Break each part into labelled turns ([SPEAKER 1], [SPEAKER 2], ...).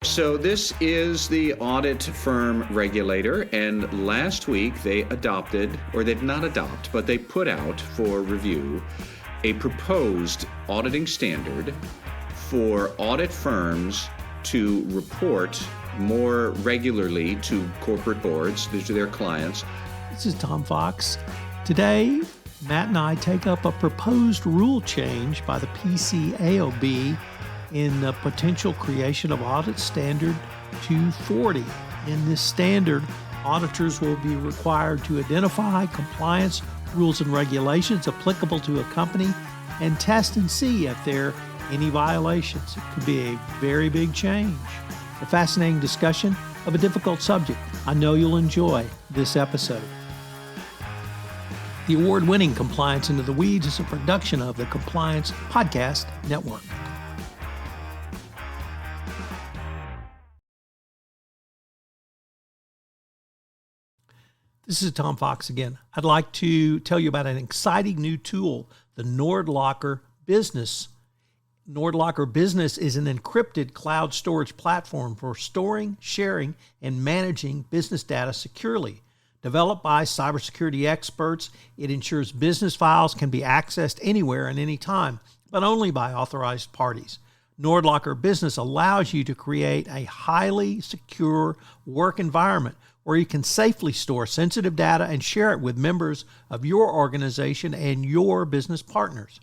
[SPEAKER 1] So this is the audit firm regulator, and last week they adopted, or they did not adopt, but they put out for review a proposed auditing standard for audit firms to report more regularly to corporate boards, to their clients.
[SPEAKER 2] This is Tom Fox. Today, Matt and I take up a proposed rule change by the PCAOB in the potential creation of Audit Standard 240. In this standard, auditors will be required to identify compliance rules and regulations applicable to a company and test and see if there are any violations. It could be a very big change. A fascinating discussion of a difficult subject. I know you'll enjoy this episode. The award-winning Compliance Into the Weeds is a production of the Compliance Podcast Network. This is Tom Fox again. I'd like to tell you about an exciting new tool, the NordLocker Business. NordLocker Business is an encrypted cloud storage platform for storing, sharing, and managing business data securely. Developed by cybersecurity experts, it ensures business files can be accessed anywhere and anytime, but only by authorized parties. NordLocker Business allows you to create a highly secure work environment where you can safely store sensitive data and share it with members of your organization and your business partners.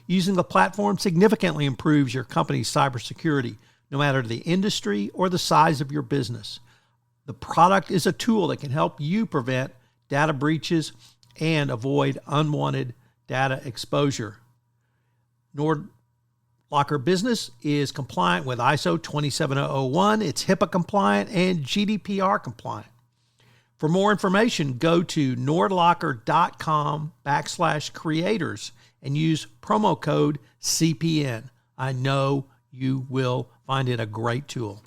[SPEAKER 2] Using the platform significantly improves your company's cybersecurity, no matter the industry or the size of your business. The product is a tool that can help you prevent data breaches and avoid unwanted data exposure. NordLocker Business is compliant with ISO 27001, it's HIPAA compliant, and GDPR compliant. For more information, go to nordlocker.com/creators and use promo code CPN. I know you will find it a great tool.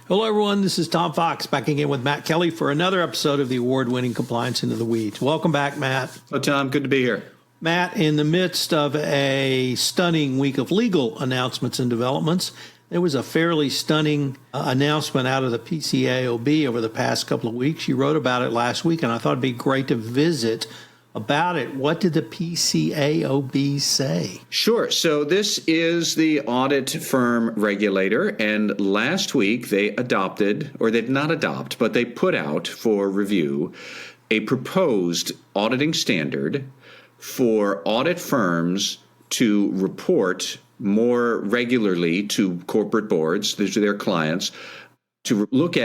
[SPEAKER 2] Hello, everyone. This is Tom Fox back again with Matt Kelly for another episode of the award-winning Compliance Into the Weeds. Welcome back, Matt.
[SPEAKER 1] Oh, Tom, good to be here.
[SPEAKER 2] Matt, in the midst of a stunning week of legal announcements and developments, there was a fairly stunning announcement out of the PCAOB over the past couple of weeks. You wrote about it last week, and I thought it'd be great to visit about it. What did the PCAOB say?
[SPEAKER 1] Sure. So this is the audit firm regulator, and last week they adopted, or they did not adopt, but they put out for review a proposed auditing standard for audit firms to report more regularly to corporate boards, to their clients, to look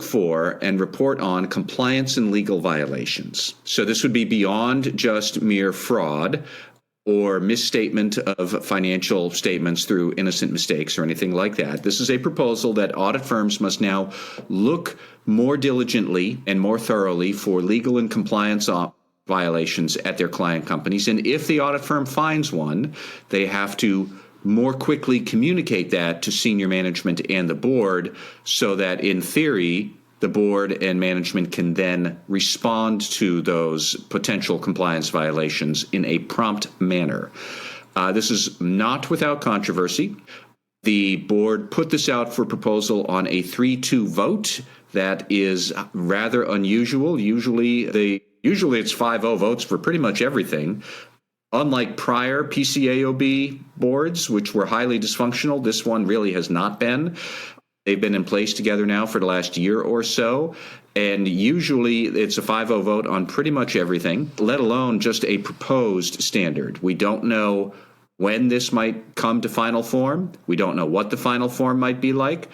[SPEAKER 1] for and report on compliance and legal violations. So this would be beyond just mere fraud or misstatement of financial statements through innocent mistakes or anything like that. This is a proposal that audit firms must now look more diligently and more thoroughly for legal and compliance violations at their client companies. And if the audit firm finds one, they have to more quickly communicate that to senior management and the board so that, in theory, the board and management can then respond to those potential compliance violations in a prompt manner. This is not without controversy. The board put this out for proposal on a 3-2 vote. That is rather unusual. Usually it's 5-0 votes for pretty much everything. Unlike prior PCAOB boards, which were highly dysfunctional, this one really has not been. They've been in place together now for the last year or so, and usually it's a 5-0 vote on pretty much everything, let alone just a proposed standard. We don't know when this might come to final form. We don't know what the final form might be like.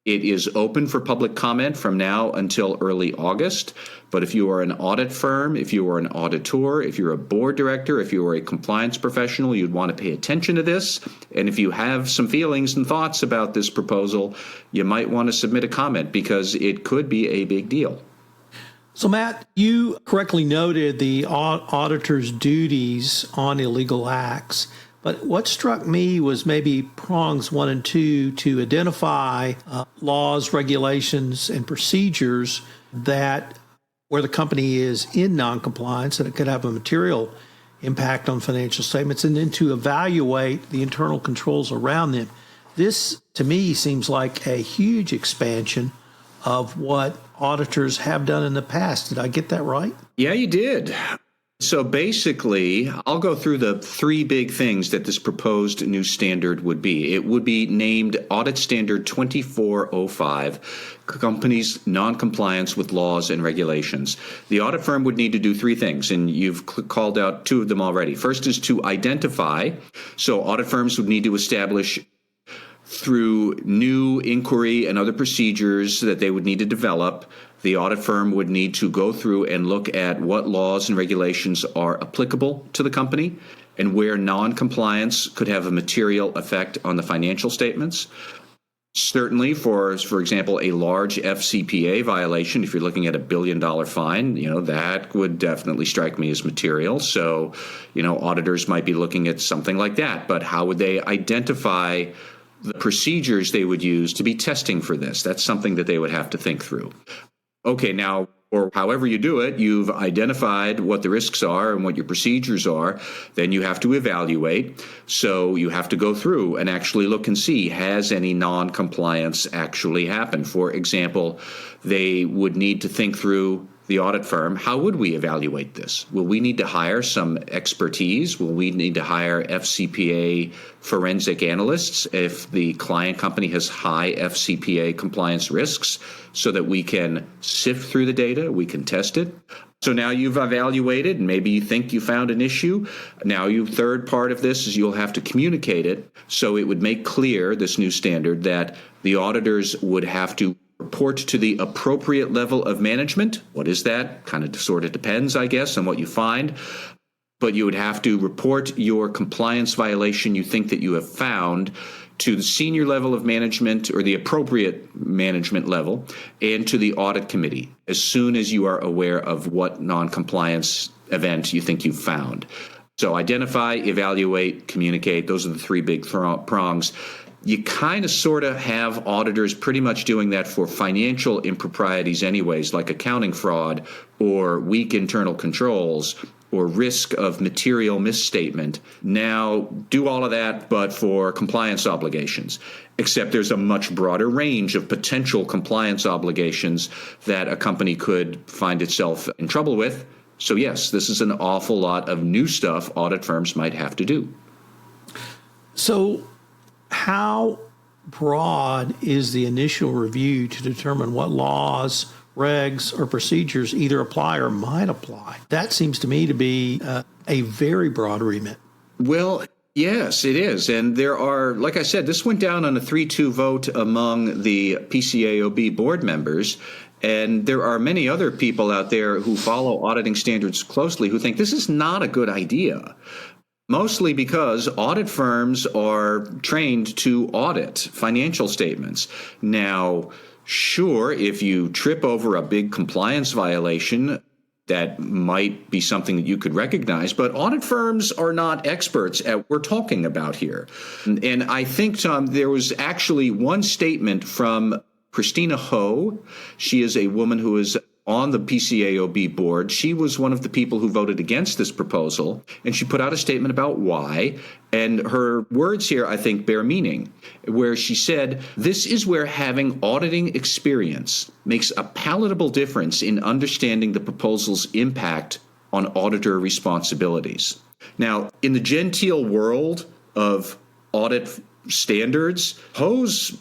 [SPEAKER 1] It is open for public comment from now until early August. But if you are an audit firm, if you are an auditor, if you're a board director, if you are a compliance professional, you'd want to pay attention to this. And if you have some feelings and thoughts about this proposal, you might want to submit a comment because it could be a big deal.
[SPEAKER 2] So, Matt, you correctly noted the auditor's duties on illegal acts. But what struck me was maybe prongs 1 and 2 to identify laws, regulations, and procedures that where the company is in noncompliance and it could have a material impact on financial statements and then to evaluate the internal controls around them. This, to me, seems like a huge expansion of what auditors have done in the past. Did I get that right?
[SPEAKER 1] Yeah, you did. So basically, I'll go through the three big things that this proposed new standard would be. It would be named Audit Standard 2405, companies' noncompliance with laws and regulations. The audit firm would need to do three things, and you've called out two of them already. First is to identify. So audit firms would need to establish through new inquiry and other procedures that they would need to develop. The audit firm would need to go through and look at what laws and regulations are applicable to the company and where noncompliance could have a material effect on the financial statements. Certainly, for example, a large FCPA violation, if you're looking at $1 billion fine, that would definitely strike me as material. So, auditors might be looking at something like that. But how would they identify the procedures they would use to be testing for this? That's something that they would have to think through. Okay, now, or however you do it, you've identified what the risks are and what your procedures are. Then you have to evaluate. So you have to go through and actually look and see, has any non-compliance actually happened? For example, they would need to think through, the audit firm, how would we evaluate this? Will we need to hire some expertise? Will we need to hire FCPA forensic analysts if the client company has high FCPA compliance risks so that we can sift through the data, we can test it? So now you've evaluated, and maybe you think you found an issue. Now, third part of this is you'll have to communicate it. So it would make clear, this new standard, that the auditors would have to report to the appropriate level of management. What is that? Kind of sort of depends, I guess, on what you find. But you would have to report your compliance violation you think that you have found to the senior level of management or the appropriate management level and to the audit committee as soon as you are aware of what non-compliance event you think you've found. So identify, evaluate, communicate. Those are the three big prongs. You kind of sort of have auditors pretty much doing that for financial improprieties anyways, like accounting fraud or weak internal controls or risk of material misstatement. Now, do all of that, but for compliance obligations, except there's a much broader range of potential compliance obligations that a company could find itself in trouble with. So yes, this is an awful lot of new stuff audit firms might have to do.
[SPEAKER 2] So how broad is the initial review to determine what laws, regs, or procedures either apply or might apply? That seems to me to be a very broad remit.
[SPEAKER 1] Well, yes, it is. And there are, like I said, this went down on a 3-2 vote among the PCAOB board members. And there are many other people out there who follow auditing standards closely who think this is not a good idea. Mostly because audit firms are trained to audit financial statements. Now, sure, if you trip over a big compliance violation, that might be something that you could recognize, but audit firms are not experts at what we're talking about here. And I think, Tom, there was actually one statement from Christina Ho. She is a woman who is on the PCAOB board. She was one of the people who voted against this proposal, and she put out a statement about why. And her words here, I think, bear meaning, where she said, "This is where having auditing experience makes a palatable difference in understanding the proposal's impact on auditor responsibilities." Now, in the genteel world of audit standards, Ho's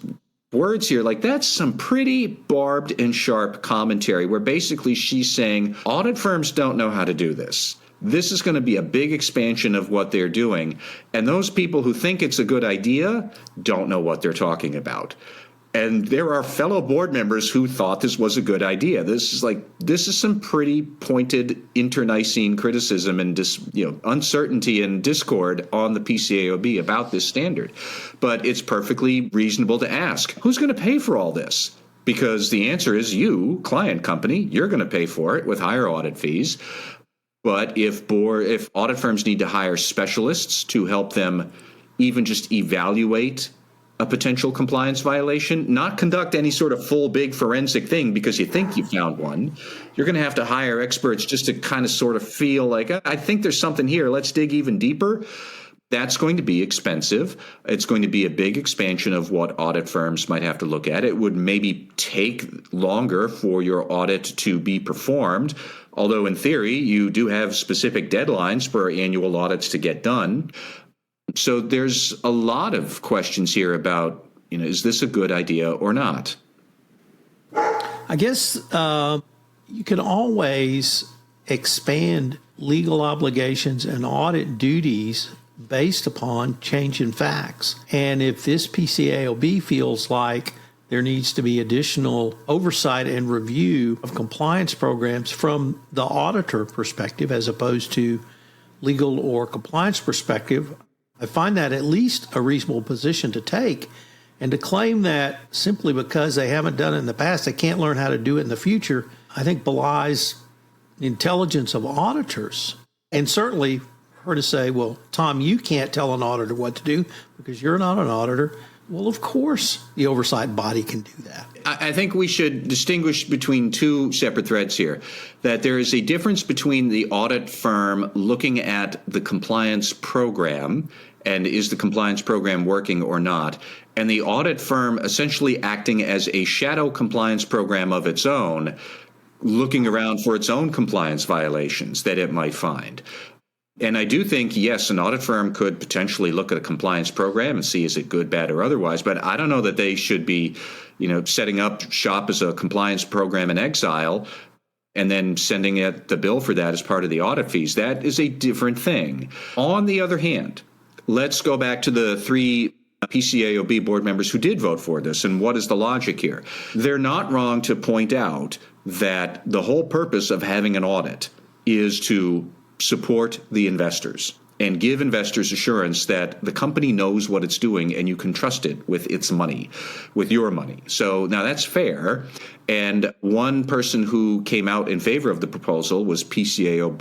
[SPEAKER 1] words here, like that's some pretty barbed and sharp commentary where basically she's saying audit firms don't know how to do this. This is going to be a big expansion of what they're doing. And those people who think it's a good idea don't know what they're talking about. And there are fellow board members who thought this was a good idea. This is some pretty pointed internecine criticism and uncertainty and discord on the PCAOB about this standard. But it's perfectly reasonable to ask, who's going to pay for all this? Because the answer is you, client company, you're going to pay for it with higher audit fees. But if audit firms need to hire specialists to help them even just evaluate a potential compliance violation, not conduct any sort of full big forensic thing because you think you found one. You're going to have to hire experts just to kind of sort of feel like, I think there's something here. Let's dig even deeper. That's going to be expensive. It's going to be a big expansion of what audit firms might have to look at. It would maybe take longer for your audit to be performed, although in theory, you do have specific deadlines for annual audits to get done. So there's a lot of questions here about, is this a good idea or not?
[SPEAKER 2] I guess you can always expand legal obligations and audit duties based upon change in facts. And if this PCAOB feels like there needs to be additional oversight and review of compliance programs from the auditor perspective as opposed to legal or compliance perspective, I find that at least a reasonable position to take. And to claim that simply because they haven't done it in the past, they can't learn how to do it in the future, I think belies the intelligence of auditors. And certainly her to say, well, Tom, you can't tell an auditor what to do because you're not an auditor. Well, of course, the oversight body can do that.
[SPEAKER 1] I think we should distinguish between two separate threads here, that there is a difference between the audit firm looking at the compliance program and is the compliance program working or not, and the audit firm essentially acting as a shadow compliance program of its own, looking around for its own compliance violations that it might find. And I do think, yes, an audit firm could potentially look at a compliance program and see is it good, bad, or otherwise. But I don't know that they should be, setting up shop as a compliance program in exile and then sending it the bill for that as part of the audit fees. That is a different thing. On the other hand, let's go back to the 3 PCAOB board members who did vote for this. And what is the logic here? They're not wrong to point out that the whole purpose of having an audit is to support the investors and give investors assurance that the company knows what it's doing and you can trust it with its money, with your money. So now that's fair. And one person who came out in favor of the proposal was PCAOB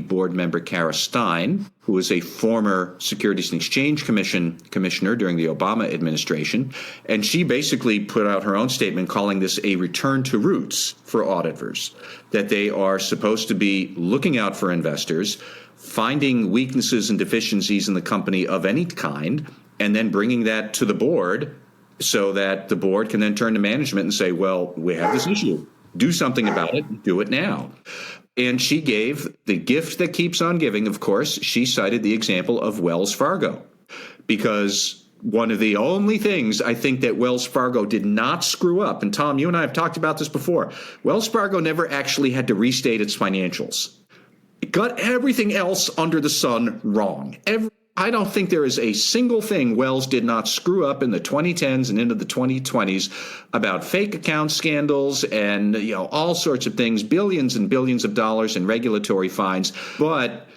[SPEAKER 1] board member Kara Stein, who was a former Securities and Exchange Commission commissioner during the Obama administration. And she basically put out her own statement calling this a return to roots for auditors, that they are supposed to be looking out for investors, finding weaknesses and deficiencies in the company of any kind, and then bringing that to the board so that the board can then turn to management and say, well, we have this issue. Do something about it. Do it now. And she gave the gift that keeps on giving, of course. She cited the example of Wells Fargo, because one of the only things I think that Wells Fargo did not screw up, and Tom, you and I have talked about this before, Wells Fargo never actually had to restate its financials. It got everything else under the sun wrong. I don't think there is a single thing Wells did not screw up in the 2010s and into the 2020s about fake account scandals and all sorts of things, billions and billions of dollars in regulatory fines. But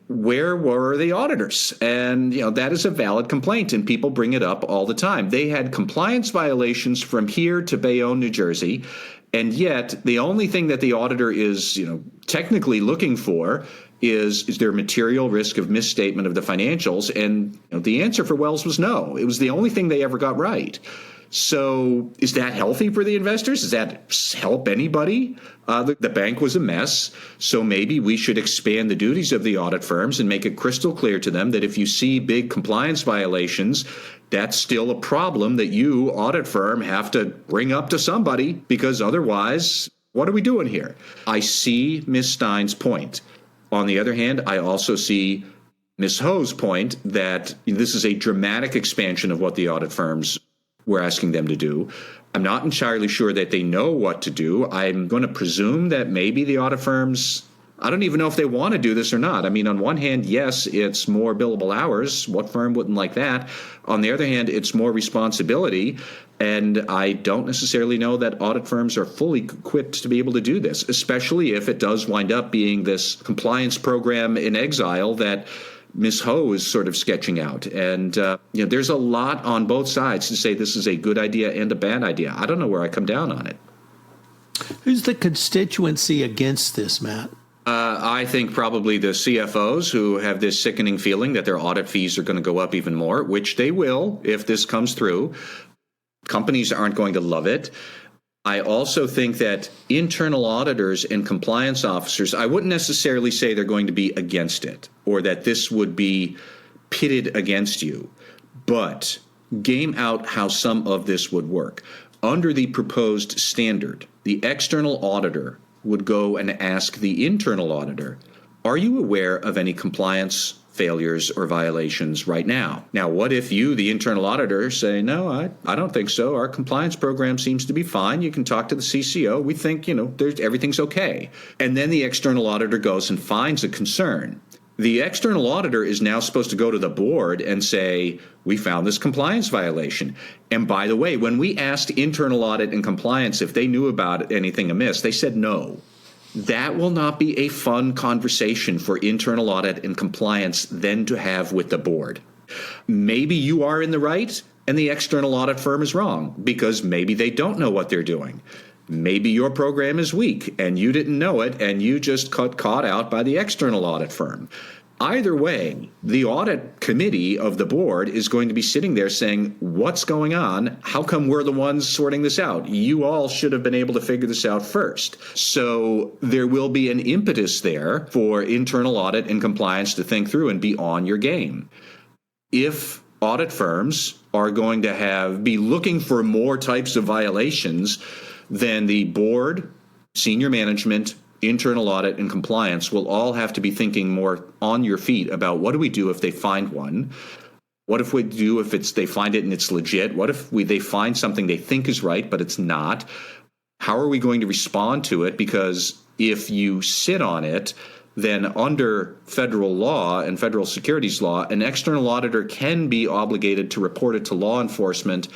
[SPEAKER 1] where were the auditors? And that is a valid complaint, and people bring it up all the time. They had compliance violations from here to Bayonne, New Jersey. And yet the only thing that the auditor is, technically looking for is there material risk of misstatement of the financials? And the answer for Wells was no. It was the only thing they ever got right. So is that healthy for the investors? Does that help anybody? The bank was a mess. So maybe we should expand the duties of the audit firms and make it crystal clear to them that if you see big compliance violations, that's still a problem that you, audit firm, have to bring up to somebody, because otherwise, what are we doing here? I see Ms. Stein's point. On the other hand, I also see Ms. Ho's point that this is a dramatic expansion of what the audit firms were asking them to do. I'm not entirely sure that they know what to do. I'm going to presume that maybe the audit firms, I don't even know if they want to do this or not. I mean, on one hand, yes, it's more billable hours. What firm wouldn't like that? On the other hand, it's more responsibility. And I don't necessarily know that audit firms are fully equipped to be able to do this, especially if it does wind up being this compliance program in exile that Ms. Ho is sort of sketching out. And there's a lot on both sides to say this is a good idea and a bad idea. I don't know where I come down on it.
[SPEAKER 2] Who's the constituency against this, Matt?
[SPEAKER 1] I think probably the CFOs who have this sickening feeling that their audit fees are going to go up even more, which they will if this comes through. Companies aren't going to love it. I also think that internal auditors and compliance officers, I wouldn't necessarily say they're going to be against it or that this would be pitted against you, but game out how some of this would work. Under the proposed standard, the external auditor would go and ask the internal auditor, are you aware of any compliance failures or violations right now? Now, what if you, the internal auditor, say, no, I don't think so. Our compliance program seems to be fine. You can talk to the CCO. We think, everything's okay. And then the external auditor goes and finds a concern. The external auditor is now supposed to go to the board and say, we found this compliance violation. And by the way, when we asked internal audit and compliance if they knew about anything amiss, they said no. That will not be a fun conversation for internal audit and compliance then to have with the board. Maybe you are in the right and the external audit firm is wrong because maybe they don't know what they're doing. Maybe your program is weak and you didn't know it and you just got caught out by the external audit firm. Either way, the audit committee of the board is going to be sitting there saying, what's going on? How come we're the ones sorting this out? You all should have been able to figure this out first. So there will be an impetus there for internal audit and compliance to think through and be on your game. If audit firms are going to be looking for more types of violations, then the board, senior management, internal audit, and compliance will all have to be thinking more on your feet about what do we do if they find one? What if we do if they find it and it's legit? What if they find something they think is right, but it's not? How are we going to respond to it? Because if you sit on it, then under federal law and federal securities law, an external auditor can be obligated to report it to law enforcement.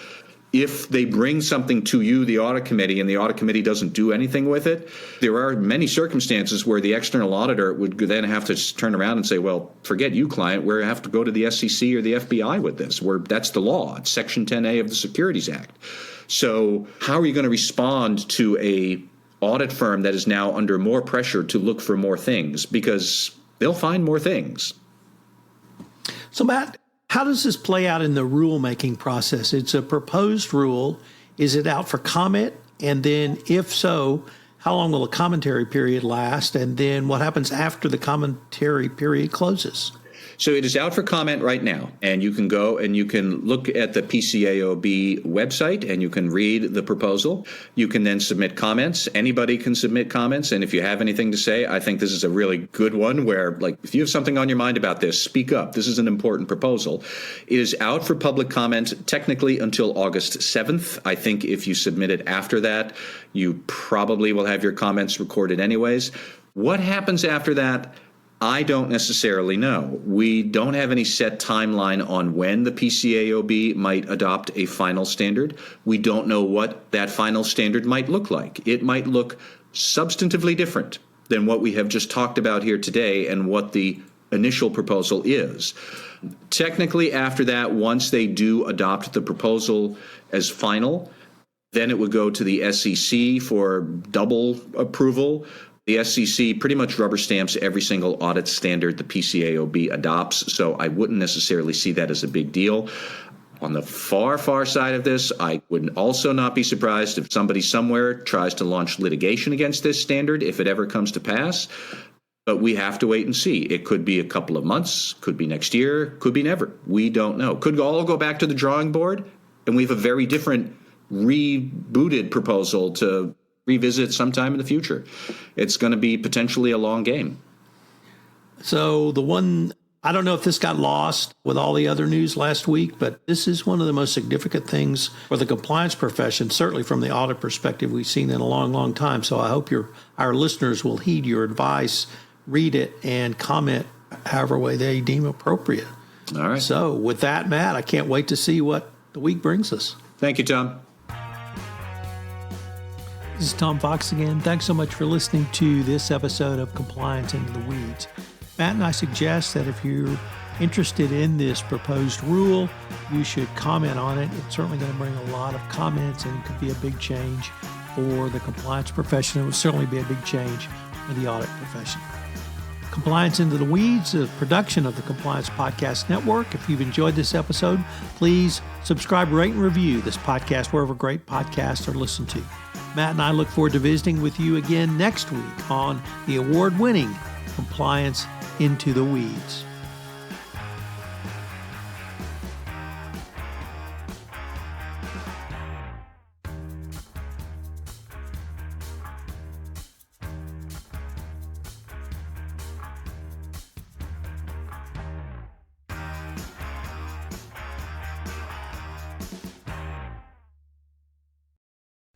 [SPEAKER 1] If they bring something to you, the audit committee, and the audit committee doesn't do anything with it, there are many circumstances where the external auditor would then have to turn around and say, well, forget you, client. We have to go to the SEC or the FBI with this. That's the law. It's Section 10A of the Securities Act. So how are you going to respond to a audit firm that is now under more pressure to look for more things? Because they'll find more things.
[SPEAKER 2] So, Matt, how does this play out in the rulemaking process? It's a proposed rule. Is it out for comment? And then if so, how long will the commentary period last? And then what happens after the commentary period closes?
[SPEAKER 1] So it is out for comment right now, and you can go and you can look at the PCAOB website and you can read the proposal. You can then submit comments. Anybody can submit comments, and if you have anything to say, I think this is a really good one where, if you have something on your mind about this, speak up. This is an important proposal. It is out for public comment technically until August 7th. I think if you submit it after that, you probably will have your comments recorded anyways. What happens after that? I don't necessarily know. We don't have any set timeline on when the PCAOB might adopt a final standard. We don't know what that final standard might look like. It might look substantively different than what we have just talked about here today and what the initial proposal is. Technically, after that, once they do adopt the proposal as final, then it would go to the SEC for double approval. The SEC pretty much rubber stamps every single audit standard the PCAOB adopts, so I wouldn't necessarily see that as a big deal. On the far, far side of this, I would also not be surprised if somebody somewhere tries to launch litigation against this standard if it ever comes to pass. But we have to wait and see. It could be a couple of months, could be next year, could be never. We don't know. Could all go back to the drawing board, and we have a very different rebooted proposal to revisit sometime in the future. It's going to be potentially a long game.
[SPEAKER 2] So I don't know if this got lost with all the other news last week, but this is one of the most significant things for the compliance profession, certainly from the audit perspective we've seen in a long, long time. So I hope our listeners will heed your advice, read it, and comment however way they deem appropriate.
[SPEAKER 1] All right.
[SPEAKER 2] So with that, Matt, I can't wait to see what the week brings us.
[SPEAKER 1] Thank you, Tom.
[SPEAKER 2] This is Tom Fox again. Thanks so much for listening to this episode of Compliance Into the Weeds. Matt and I suggest that if you're interested in this proposed rule, you should comment on it. It's certainly going to bring a lot of comments, and it could be a big change for the compliance profession. It would certainly be a big change for the audit profession. Compliance Into the Weeds, a production of the Compliance Podcast Network. If you've enjoyed this episode, please subscribe, rate, and review this podcast wherever great podcasts are listened to. Matt and I look forward to visiting with you again next week on the award-winning Compliance Into the Weeds.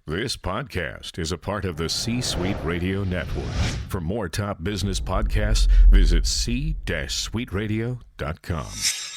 [SPEAKER 3] This podcast is a part of the C-Suite Radio Network. For more top business podcasts, visit c-suiteradio.com.